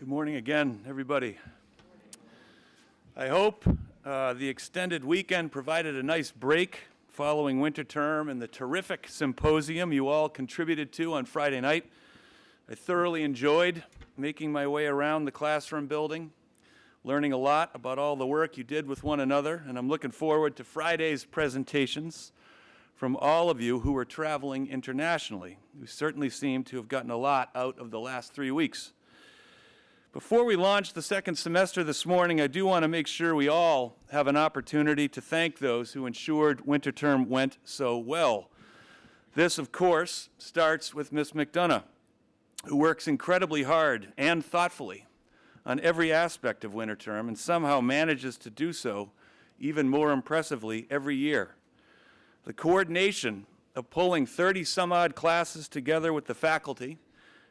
Good morning again, everybody. I hope the extended weekend provided a nice break following winter term and the terrific symposium you all contributed to on Friday night. I thoroughly enjoyed making my way around the classroom building, learning a lot about all the work you did with one another, and I'm looking forward to Friday's presentations from all of you who are traveling internationally. You certainly seem to have gotten a lot out of the last 3 weeks. Before we launch the second semester this morning, I do want to make sure we all have an opportunity to thank those who ensured winter term went so well. This, of course, starts with Ms. McDonough, who works incredibly hard and thoughtfully on every aspect of winter term and somehow manages to do so even more impressively every year. The coordination of pulling 30-some-odd classes together with the faculty,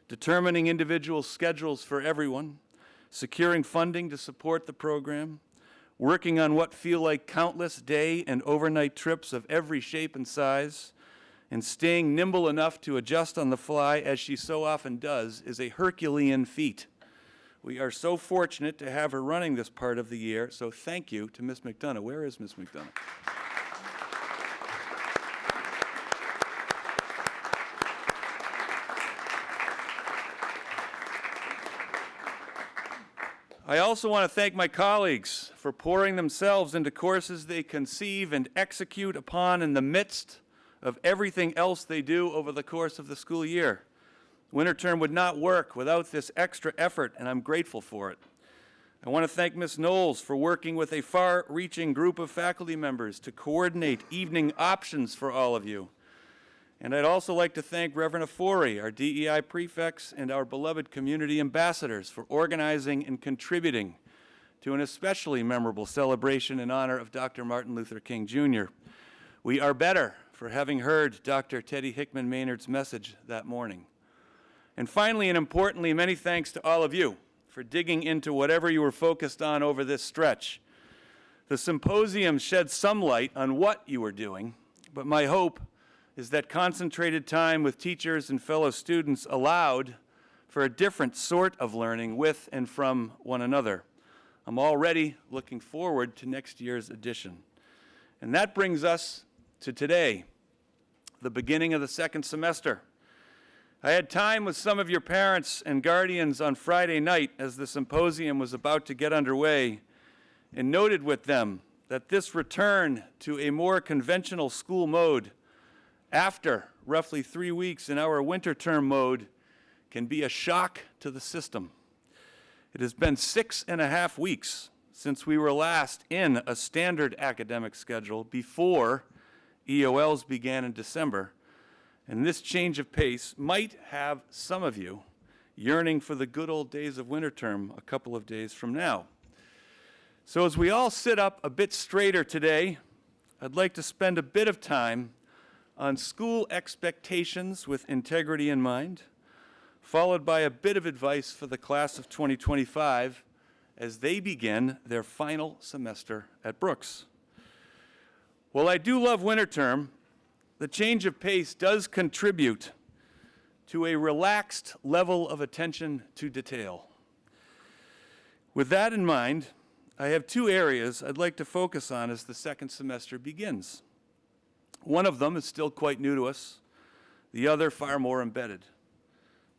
determining individual schedules for everyone, securing funding to support the program, working on what feel like countless day and overnight trips of every shape and size, and staying nimble enough to adjust on the fly, as she so often does, is a Herculean feat. We are so fortunate to have her running this part of the year, so thank you to Ms. McDonough. Where is Ms. McDonough? I also want to thank my colleagues for pouring themselves into courses they conceive and execute upon in the midst of everything else they do over the course of the school year. Winter term would not work without this extra effort, and I'm grateful for it. I want to thank Ms. Knowles for working with a far-reaching group of faculty members to coordinate evening options for all of you. And I'd also like to thank Reverend Afori, our DEI prefects, and our beloved community ambassadors for organizing and contributing to an especially memorable celebration in honor of Dr. Martin Luther King, Jr. We are better for having heard Dr. Teddy Hickman Maynard's message that morning. And finally and importantly, many thanks to all of you for digging into whatever you were focused on over this stretch. The symposium shed some light on what you were doing, but my hope is that concentrated time with teachers and fellow students allowed for a different sort of learning with and from one another. I'm already looking forward to next year's edition. And that brings us to today, the beginning of the second semester. I had time with some of your parents and guardians on Friday night as the symposium was about to get underway, and noted with them that this return to a more conventional school mode after roughly 3 weeks in our winter term mode can be a shock to the system. It has been 6.5 weeks since we were last in a standard academic schedule before EOLs began in December, and this change of pace might have some of you yearning for the good old days of winter term a couple of days from now. So as we all sit up a bit straighter today, I'd like to spend a bit of time on school expectations with integrity in mind, followed by a bit of advice for the class of 2025 as they begin their final semester at Brooks. While I do love winter term, the change of pace does contribute to a relaxed level of attention to detail. With that in mind, I have 2 areas I'd like to focus on as the second semester begins. One of them is still quite new to us, the other far more embedded.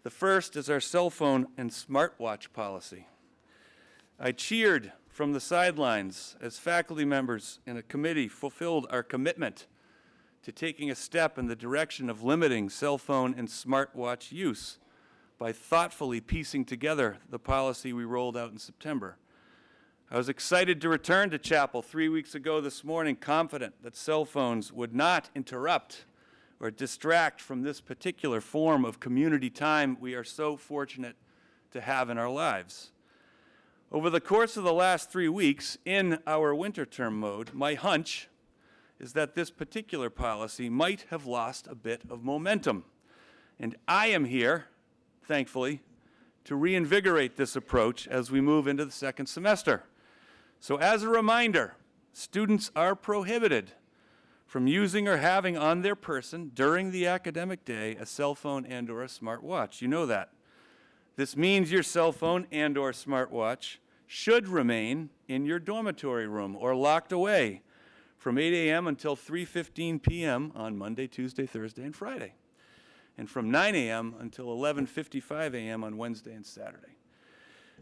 The first is our cell phone and smartwatch policy. I cheered from the sidelines as faculty members in a committee fulfilled our commitment to taking a step in the direction of limiting cell phone and smartwatch use by thoughtfully piecing together the policy we rolled out in September. I was excited to return to chapel 3 weeks ago this morning, confident that cell phones would not interrupt or distract from this particular form of community time we are so fortunate to have in our lives. Over the course of the last 3 weeks in our winter term mode, my hunch is that this particular policy might have lost a bit of momentum. And I am here, thankfully, to reinvigorate this approach as we move into the second semester. So as a reminder, students are prohibited from using or having on their person during the academic day a cell phone and or a smartwatch. You know that. This means your cell phone and/or smartwatch should remain in your dormitory room or locked away from 8 a.m. until 3:15 p.m. on Monday, Tuesday, Thursday, and Friday, and from 9 a.m. until 11:55 a.m. on Wednesday and Saturday.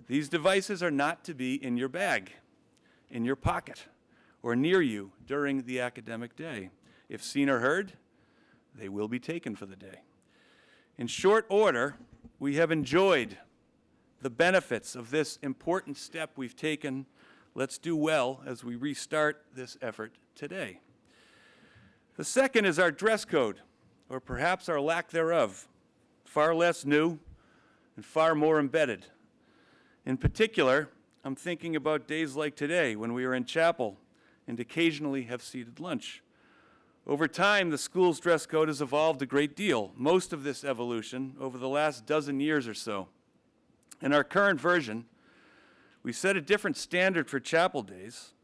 These devices are not to be in your bag, in your pocket, or near you during the academic day. If seen or heard, they will be taken for the day. In short order, we have enjoyed the benefits of this important step we've taken. Let's do well as we restart this effort today. The second is our dress code, or perhaps our lack thereof, far less new and far more embedded. In particular, I'm thinking about days like today when we are in chapel and occasionally have seated lunch. Over time, the school's dress code has evolved a great deal, most of this evolution over the last dozen years or so. In our current version, we set a different standard for chapel days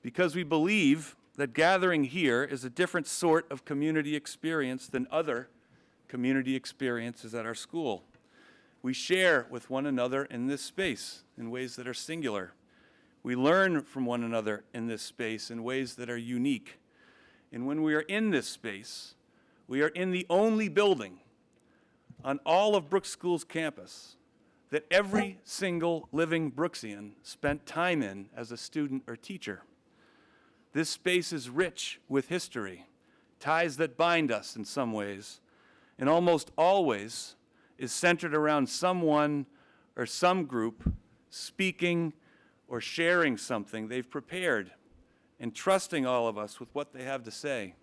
because we believe that gathering here is a different sort of community experience than other community experiences at our school. We share with one another in this space in ways that are singular. We learn from one another in this space in ways that are unique. And when we are in this space, we are in the only building on all of Brooks School's campus that every single living Brooksian spent time in as a student or teacher. This space is rich with history, ties that bind us in some ways, and almost always is centered around someone or some group speaking or sharing something they've prepared and trusting all of us with what they have to say.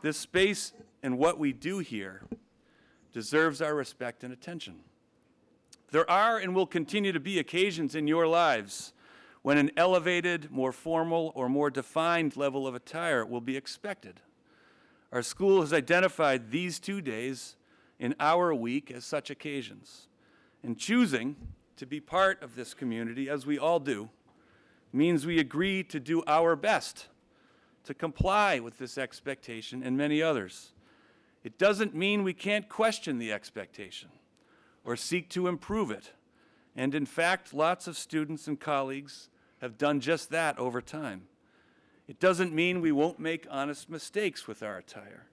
This space and what we do here deserves our respect and attention. There are and will continue to be occasions in your lives when an elevated, more formal, or more defined level of attire will be expected. Our school has identified these 2 days in our week as such occasions. And choosing to be part of this community, as we all do, means we agree to do our best to comply with this expectation and many others. It doesn't mean we can't question the expectation or seek to improve it. And in fact, lots of students and colleagues have done just that over time. It doesn't mean we won't make honest mistakes with our attire.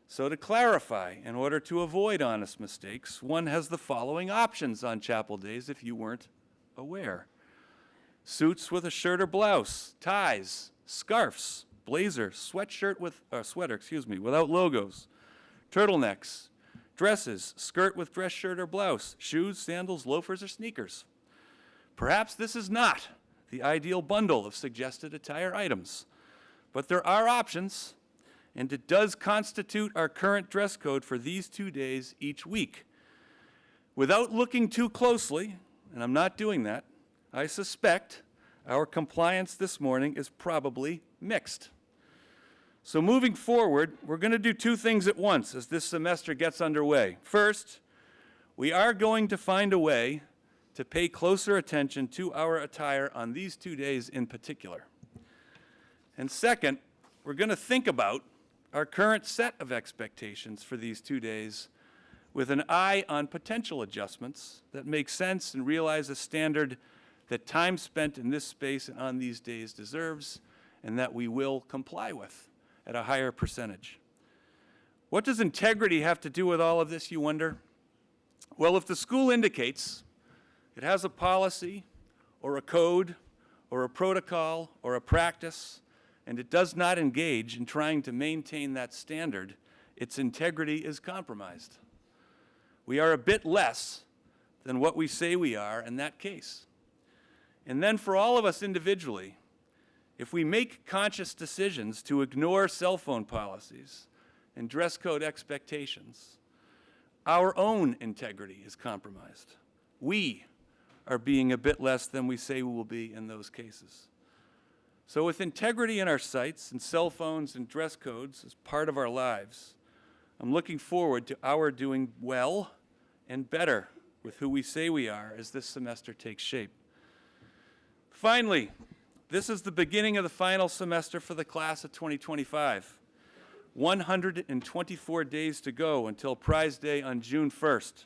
So to clarify, in order to avoid honest mistakes, one has the following options on chapel days if you weren't aware. Suits with a shirt or blouse, ties, scarves, blazer, sweater without logos, turtlenecks, dresses, skirt with dress shirt or blouse, shoes, sandals, loafers, or sneakers. Perhaps this is not the ideal bundle of suggested attire items, but there are options, and it does constitute our current dress code for these 2 days each week. Without looking too closely, and I'm not doing that, I suspect our compliance this morning is probably mixed. So moving forward, we're going to do 2 things at once as this semester gets underway. First, we are going to find a way to pay closer attention to our attire on these 2 days in particular. And second, we're going to think about our current set of expectations for these 2 days with an eye on potential adjustments that make sense and realize a standard that time spent in this space and on these days deserves, and that we will comply with at a higher percentage. What does integrity have to do with all of this, you wonder? Well, if the school indicates it has a policy or a code or a protocol or a practice, and it does not engage in trying to maintain that standard, its integrity is compromised. We are a bit less than what we say we are in that case. And then for all of us individually, if we make conscious decisions to ignore cell phone policies and dress code expectations, our own integrity is compromised. We are being a bit less than we say we will be in those cases. So with integrity in our sights and cell phones and dress codes as part of our lives, I'm looking forward to our doing well and better with who we say we are as this semester takes shape. Finally, this is the beginning of the final semester for the class of 2025. 124 days to go until Prize Day on June 1st.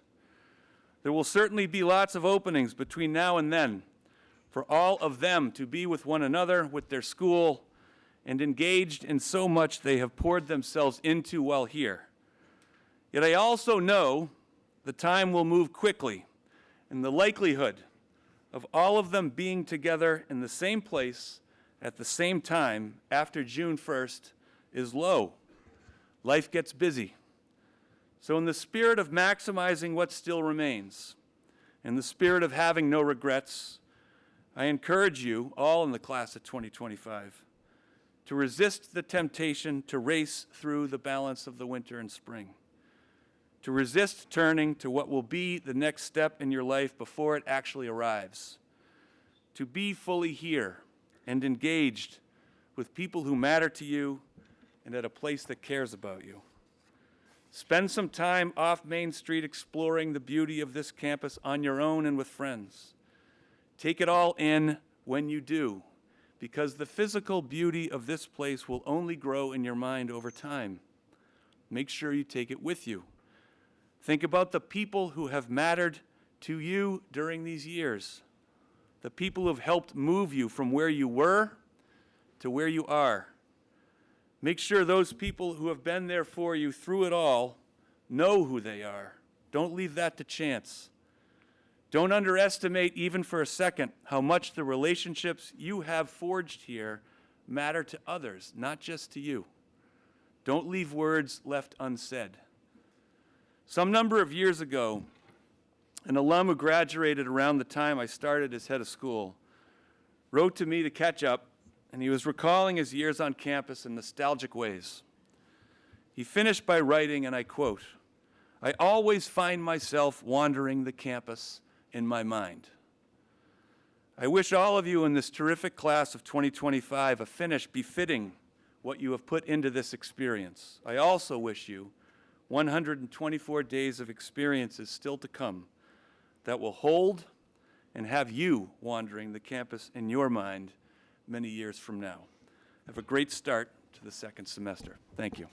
There will certainly be lots of openings between now and then for all of them to be with one another, with their school, and engaged in so much they have poured themselves into while here. Yet I also know the time will move quickly, and the likelihood of all of them being together in the same place at the same time after June 1st is low. Life gets busy. So in the spirit of maximizing what still remains, in the spirit of having no regrets, I encourage you, all in the class of 2025, to resist the temptation to race through the balance of the winter and spring, to resist turning to what will be the next step in your life before it actually arrives, to be fully here and engaged with people who matter to you and at a place that cares about you. Spend some time off Main Street exploring the beauty of this campus on your own and with friends. Take it all in when you do, because the physical beauty of this place will only grow in your mind over time. Make sure you take it with you. Think about the people who have mattered to you during these years, the people who have helped move you from where you were to where you are. Make sure those people who have been there for you through it all know who they are. Don't leave that to chance. Don't underestimate, even for a second, how much the relationships you have forged here matter to others, not just to you. Don't leave words left unsaid. Some number of years ago, an alum who graduated around the time I started as head of school wrote to me to catch up, and he was recalling his years on campus in nostalgic ways. He finished by writing, and I quote, "I always find myself wandering the campus in my mind." I wish all of you in this terrific class of 2025 a finish befitting what you have put into this experience. I also wish you 124 days of experiences still to come that will hold and have you wandering the campus in your mind many years from now. Have a great start to the second semester. Thank you.